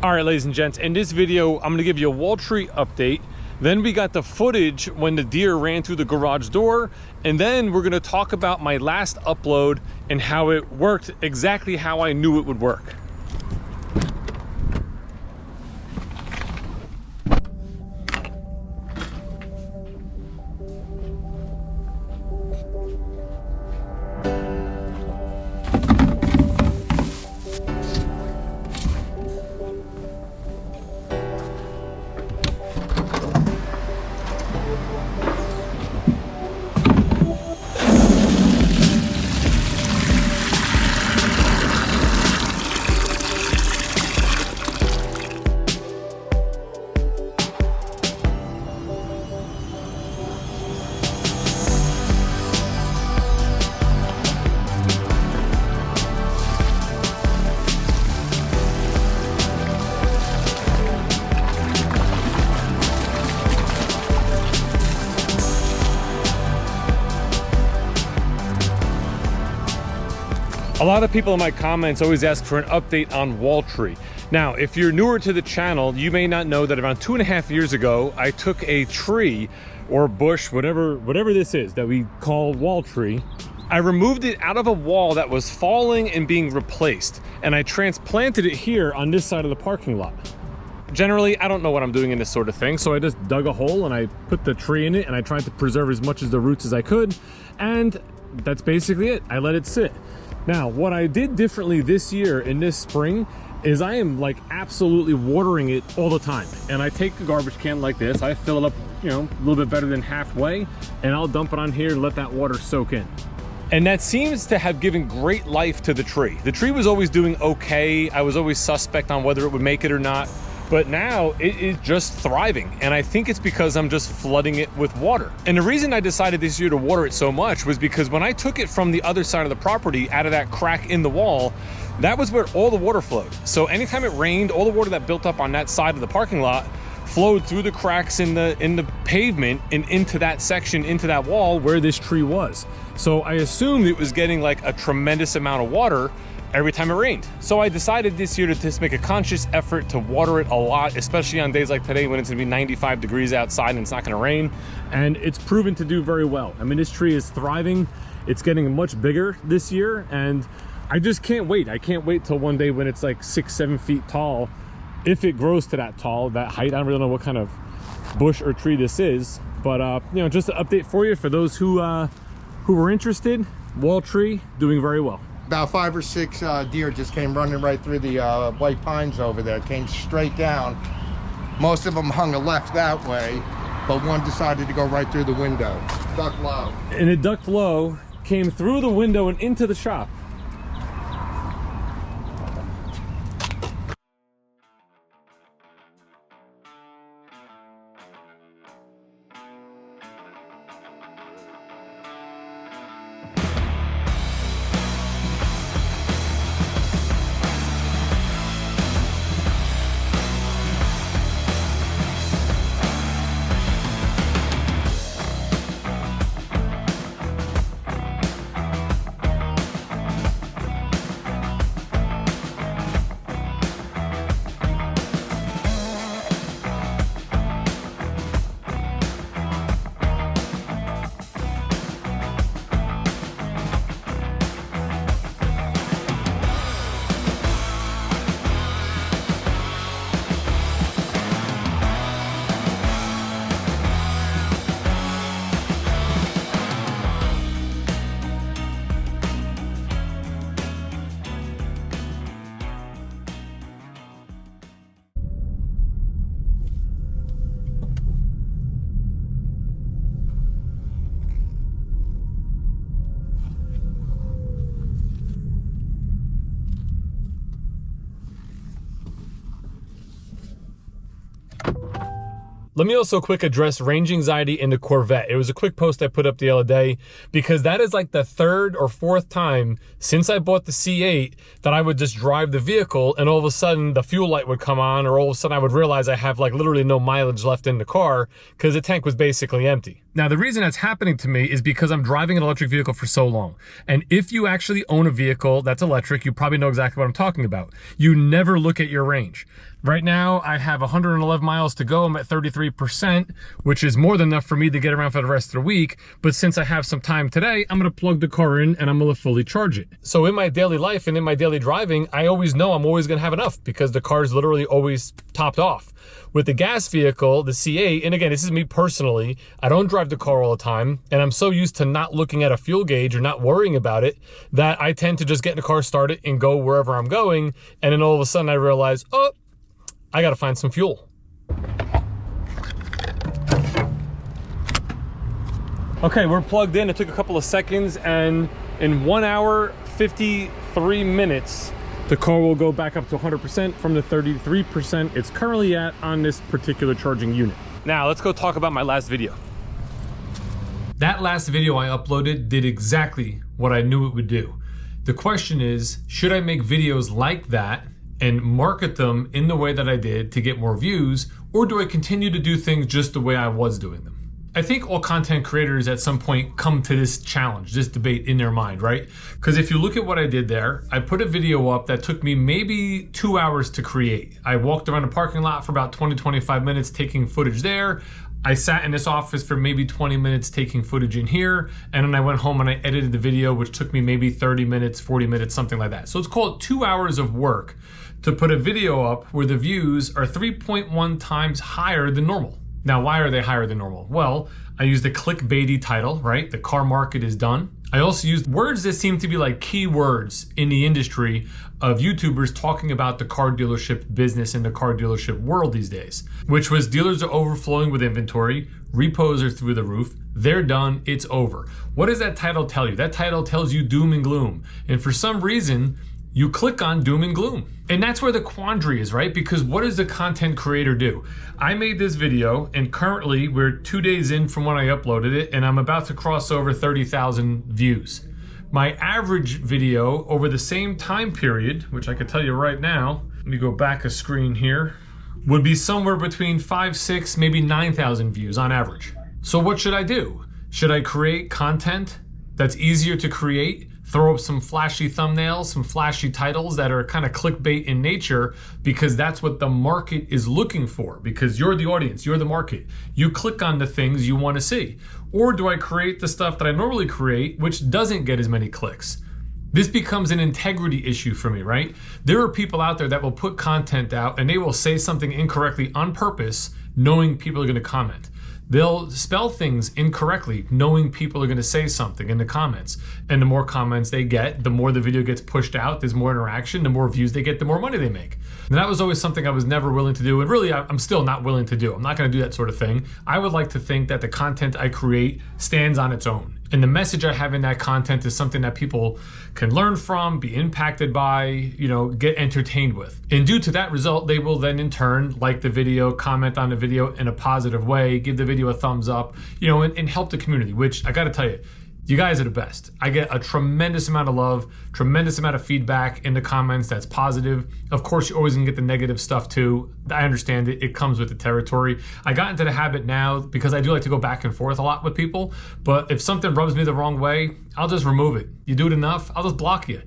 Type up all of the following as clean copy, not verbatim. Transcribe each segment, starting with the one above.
All right, ladies and gents, in this video, I'm gonna give you a wall tree update. Then we got the footage when the deer ran through the garage door. And then we're gonna talk about my last upload and how it worked exactly how I knew it would work. A lot of people in my comments always ask for an update on wall tree. Now, if you're newer to the channel, you may not know that around 2.5 years ago, I took a tree or bush, whatever this is that we call wall tree. I removed it out of a wall that was falling and being replaced, and I transplanted it here on this side of the parking lot. Generally, I don't know what I'm doing in this sort of thing, so I just dug a hole and I put the tree in it and I tried to preserve as much of the roots as I could, and that's basically it. I let it sit. Now, what I did differently this year in this spring is I am like absolutely watering it all the time. And I take a garbage can like this, I fill it up, you know, a little bit better than halfway, and I'll dump it on here and let that water soak in. And that seems to have given great life to the tree. The tree was always doing okay. I was always suspect on whether it would make it or not. But now it is just thriving. And I think it's because I'm just flooding it with water. And the reason I decided this year to water it so much was because when I took it from the other side of the property, out of that crack in the wall, that was where all the water flowed. So anytime it rained, all the water that built up on that side of the parking lot flowed through the cracks in the pavement and into that section, into that wall where this tree was. So I assumed it was getting like a tremendous amount of water every time it rained. So I decided this year to just make a conscious effort to water it a lot, especially on days like today when it's gonna be 95 degrees outside and it's not gonna rain. And it's proven to do very well. I mean, this tree is thriving. It's getting much bigger this year, and I just can't wait. I can't wait till one day when it's like 6-7 feet tall. If it grows to that tall, that height, I don't really know what kind of bush or tree this is, but you know, just an update for you for those who were interested. Wall tree doing very well. About 5 or 6 deer just came running right through the white pines over there, came straight down. Most of them hung a left that way, but one decided to go right through the window. Ducked low. And it ducked low, came through the window and into the shop. Let me also quick address range anxiety in the Corvette. It was a quick post I put up the other day because that is like the 3rd or 4th time since I bought the C8 that I would just drive the vehicle and all of a sudden the fuel light would come on, or all of a sudden I would realize I have like literally no mileage left in the car because the tank was basically empty. Now, the reason that's happening to me is because I'm driving an electric vehicle for so long. And if you actually own a vehicle that's electric, you probably know exactly what I'm talking about. You never look at your range. Right now, I have 111 miles to go. I'm at 33%, which is more than enough for me to get around for the rest of the week. But since I have some time today, I'm gonna plug the car in and I'm gonna fully charge it. So in my daily life and in my daily driving, I always know I'm always gonna have enough because the car is literally always topped off. With the gas vehicle, the C8, and again, this is me personally, I don't drive the car all the time, and I'm so used to not looking at a fuel gauge or not worrying about it that I tend to just get in the car, start it, and go wherever I'm going, and then all of a sudden I realize, oh, I gotta find some fuel. Okay, we're plugged in. It took a couple of seconds, and in 1 hour, 53 minutes, the car will go back up to 100% from the 33% it's currently at on this particular charging unit. Now, let's go talk about my last video. That last video I uploaded did exactly what I knew it would do. The question is, should I make videos like that and market them in the way that I did to get more views, or do I continue to do things just the way I was doing them? I think all content creators at some point come to this challenge, this debate in their mind, right? Because if you look at what I did there, I put a video up that took me maybe 2 hours to create. I walked around a parking lot for about 20-25 minutes taking footage there. I sat in this office for maybe 20 minutes taking footage in here, and then I went home and I edited the video, which took me maybe 30 minutes, 40 minutes, something like that. So let's call it 2 hours of work to put a video up where the views are 3.1 times higher than normal. Now, why are they higher than normal? Well, I used a clickbaity title, right? The car market is done. I also used words that seem to be like keywords in the industry of YouTubers talking about the car dealership business and the car dealership world these days, which was dealers are overflowing with inventory, repos are through the roof, they're done, it's over. What does that title tell you? That title tells you doom and gloom. And for some reason, you click on doom and gloom. And that's where the quandary is, right? Because what does the content creator do? I made this video and currently we're 2 days in from when I uploaded it and I'm about to cross over 30,000 views. My average video over the same time period, which I could tell you right now, let me go back a screen here, would be somewhere between 5, 6, maybe 9,000 views on average. So what should I do? Should I create content that's easier to create? Throw up some flashy thumbnails, some flashy titles that are kind of clickbait in nature because that's what the market is looking for, because you're the audience, you're the market. You click on the things you want to see. Or do I create the stuff that I normally create, which doesn't get as many clicks? This becomes an integrity issue for me, right? There are people out there that will put content out and they will say something incorrectly on purpose, knowing people are going to comment. They'll spell things incorrectly, knowing people are going to say something in the comments. And the more comments they get, the more the video gets pushed out, there's more interaction, the more views they get, the more money they make. And that was always something I was never willing to do. And really, I'm still not willing to do. I'm not going to do that sort of thing. I would like to think that the content I create stands on its own. And the message I have in that content is something that people can learn from, be impacted by, you know, get entertained with. And due to that result, they will then in turn like the video, comment on the video in a positive way, give the video a thumbs up, you know, and help the community, which I got to tell you, you guys are the best. I get a tremendous amount of love, tremendous amount of feedback in the comments that's positive. Of course, you're always gonna get the negative stuff too. I understand it, it comes with the territory. I got into the habit now because I do like to go back and forth a lot with people, but if something rubs me the wrong way, I'll just remove it. You do it enough, I'll just block you.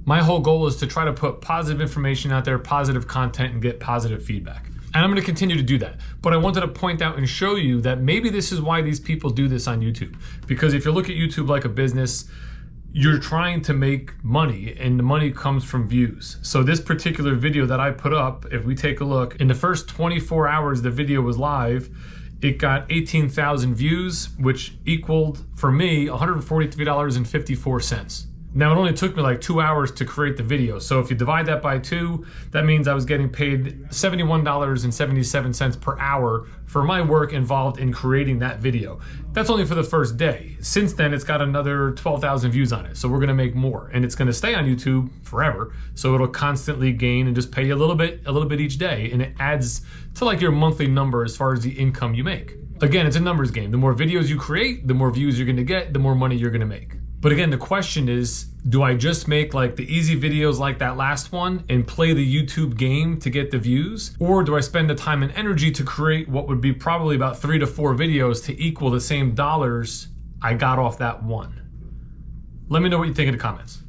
My whole goal is to try to put positive information out there, positive content, and get positive feedback. And I'm gonna continue to do that. But I wanted to point out and show you that maybe this is why these people do this on YouTube. Because if you look at YouTube like a business, you're trying to make money and the money comes from views. So this particular video that I put up, if we take a look, in the first 24 hours the video was live, it got 18,000 views, which equaled, for me, $143.54. Now, it only took me like 2 hours to create the video. So if you divide that by 2, that means I was getting paid $71.77 per hour for my work involved in creating that video. That's only for the first day. Since then, it's got another 12,000 views on it. So we're gonna make more, and it's gonna stay on YouTube forever. So it'll constantly gain and just pay you a little bit each day. And it adds to like your monthly number as far as the income you make. Again, it's a numbers game. The more videos you create, the more views you're gonna get, the more money you're gonna make. But again, the question is, do I just make like the easy videos like that last one and play the YouTube game to get the views? Or do I spend the time and energy to create what would be probably about 3 to 4 videos to equal the same dollars I got off that one? Let me know what you think in the comments.